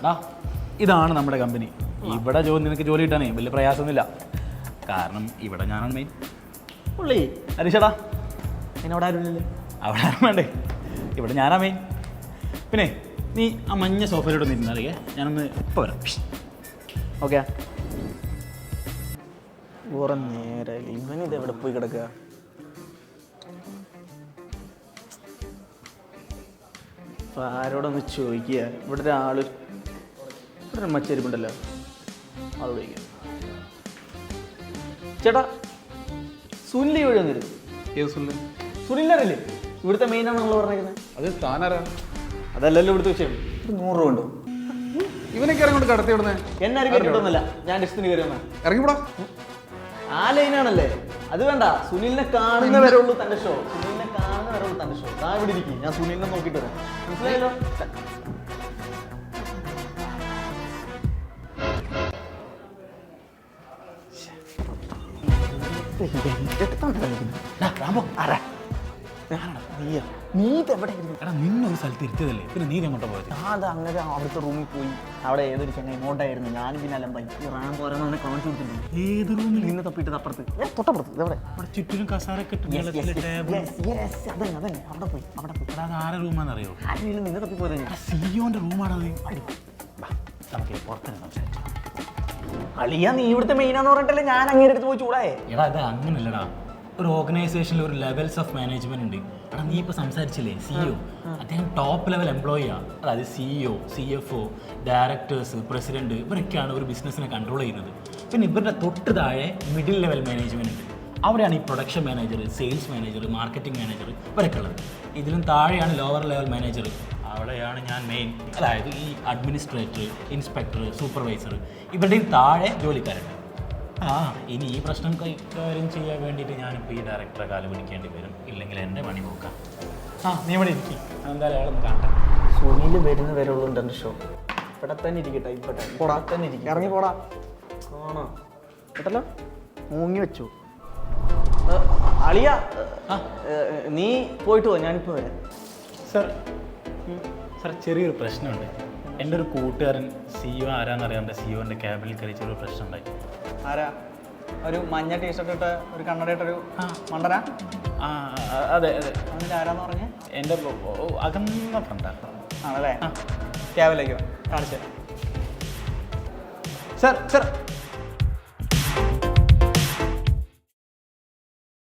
ആ ഇതാണ് നമ്മുടെ കമ്പനി. ഇവിടെ നിനക്ക് ജോലി കിട്ടാനേ വലിയ പ്രയാസമൊന്നുമില്ല. കാരണം ഇവിടെ ഞാനാണ് മെയിൻ. പുള്ളി ഹരീഷേടാ, എന്നോട് ആരുമില്ലല്ലേ? അവിടെ ആരും വേണ്ടേ, ഇവിടെ ഞാനാ മെയിൻ. പിന്നെ നീ ആ മഞ്ഞ സോഫയിലോട്ട് നിന്നറിയേ, ഞാനൊന്ന് ഇപ്പോൾ വരാം. ഓക്കെ. കുറേ നേരമായില്ല, ഇവനിത് എവിടെ പോയി കിടക്കുക? അപ്പോൾ ആരോടൊന്ന് ചോദിക്കുക. ഇവിടെ ഒരാൾ, ഇവിടെ ഒരു മച്ചരിപ്പുണ്ടല്ലോ, അത് വിളിക്കുക. ചേട്ടാ, സുനിൽ വഴി വന്നിരുന്നു. ഏത് സുനിൽ? സുനിലറിയില്ലേ, ഇവിടുത്തെ മെയിനാണ് നമ്മൾ പറഞ്ഞേക്കുന്നത്. അത് താനാരാ? അതല്ലല്ലോ ഇവിടുത്തെ വിഷയം. ഒരു 100 രൂപ ഉണ്ടോ? ഇവനൊക്കെ ഇറങ്ങോട്ട് കടത്തി വിടുന്നേ? എന്നെ ആരും കേട്ടിട്ടൊന്നുമില്ല, ഞാൻ ഡിസ്റ്റിന് കയറി വന്ന. ഇറങ്ങിപ്പോടാ. ആ ലൈനാണല്ലേ അത്. വേണ്ട, സുനിലിനെ കാണുന്ന വരെ ഉള്ളൂ തന്റെ ഷോ. സുനിലിനെ കാണുന്ന വരെ ഉള്ളൂ തന്റെ ഷോ. താ ഇവിടെ ഇരിക്കും, ഞാൻ സുനിലിനെ നോക്കിയിട്ട് വരാം. മനസ്സിലായല്ലോ? നീ ഇതെവിടെ ഇരുന്നു? എടാ നിന്നൊരു സ്ഥലത്ത് ഇരുത്തിയതല്ലേ, പിന്നെ നീ എങ്ങോട്ടാ പോയത്? അത് അങ്ങനെ അവിടുത്തെ റൂമിൽ പോയി. അവിടെ ഏതൊരു ചങ്ങ ഇങ്ങോട്ടായിരുന്നു. ഞാനും പിന്നെ അലമ്പായി. ഈ റാം പോരാന്ന് അവനെ കാണിച്ചു കൊടുത്തിട്ടുണ്ട്. ഏത് റൂമിൽ? നിന്ന് തപ്പിയിട്ട് അപ്പുറത്ത്, തൊട്ടപ്പുറത്ത്. ഇതെവിടെ? അവിടെ ചുറ്റിലും കസാരൊക്കെ ഇട്ട് അതന്നെ അവിടെ പോയി. അത് ആരെ റൂമാണെന്നറിയോ? ആരെങ്കിലും നിന്ന് തപ്പി പോയത്. സിയോന്റെ റൂമാണത്. നമുക്ക് പുറത്തന്നെ സംസാരിച്ചു. അളിയാ, നീ ഇവിടുത്തെ മെയിനാന്ന് പറഞ്ഞിട്ടല്ലേ ഞാൻ അങ്ങനെ അടുത്ത് പോയി ചൂടായേ. എടാ ഇത് അങ്ങനല്ലടാ, ഒരു ഓർഗനൈസേഷനിൽ ഒരു ലെവൽസ് ഓഫ് മാനേജ്മെന്റ് ഉണ്ട്. എടാ നീ ഇപ്പോൾ സംസാരിച്ചില്ലേ CEO, അദ്ദേഹം ടോപ്പ് ലെവൽ എംപ്ലോയിയാണ്. അതായത് CEO, CFO, ഡയറക്ടേഴ്സ്, പ്രസിഡന്റ്, ഇവരൊക്കെയാണ് ഒരു ബിസിനസ്സിനെ കൺട്രോൾ ചെയ്യുന്നത്. പിന്നെ ഇവരുടെ തൊട്ട് താഴെ മിഡിൽ ലെവൽ മാനേജ്മെന്റ് ഉണ്ട്. അവിടെയാണ് ഈ production manager, sales manager, marketing manager ഇവരൊക്കെ ഉള്ളത്. ഇതിലും താഴെയാണ് ലോവർ ലെവൽ മാനേജർ. അവിടെയാണ് ഞാൻ മെയിൻ. അതായത് ഈ അഡ്മിനിസ്ട്രേറ്റർ, ഇൻസ്പെക്ടർ, സൂപ്പർവൈസർ, ഇവരുടെയും താഴെ ജോലിക്കാരുണ്ട്. ഇനി ഈ പ്രശ്നം കൈകാര്യം ചെയ്യാൻ വേണ്ടിയിട്ട് ഞാനിപ്പോൾ ഈ ഡയറക്ടറെ കാല് പിടിക്കേണ്ടി വരും, ഇല്ലെങ്കിൽ എൻ്റെ പണി നോക്കാം. നീ ഇവിടെ ഇരിക്കും, എന്തായാലും അയാളൊന്ന് കാണട്ടെ. സുനിൽ വരുന്ന വരെ ഉള്ളൂ എൻ്റെ ഷോ. ഇവിടെ തന്നെ ഇരിക്കട്ടെ, ഇവിടെ പോടാ തന്നെ ഇരിക്കും. ഇറങ്ങി പോടാ. ആണോ കേട്ടല്ലോ, മൂങ്ങി വെച്ചു. അളിയ, നീ പോയിട്ട് പോ, ഞാനിപ്പോൾ വരാം. സാർ ചെറിയൊരു പ്രശ്നമുണ്ട്. എൻ്റെ ഒരു കൂട്ടുകാരൻ CEO ആരാന്നറിയാണ്ട് CEOൻ്റെ ക്യാബിനിൽ കയറി ചെറിയൊരു പ്രശ്നം ഉണ്ടായി. ആരാ? ഒരു മഞ്ഞ ടീഷർട്ട് ഇട്ട് ഒരു കണ്ണടയിട്ടൊരു മണ്ടനാ? അതെ അതെ. അതിൻ്റെ ആരാന്ന് പറഞ്ഞേ? എൻ്റെ അകന്ന ഫ്രണ്ടാണ്. ആണല്ലേ? ക്യാബിലേക്ക് കാണിച്ചു. സർ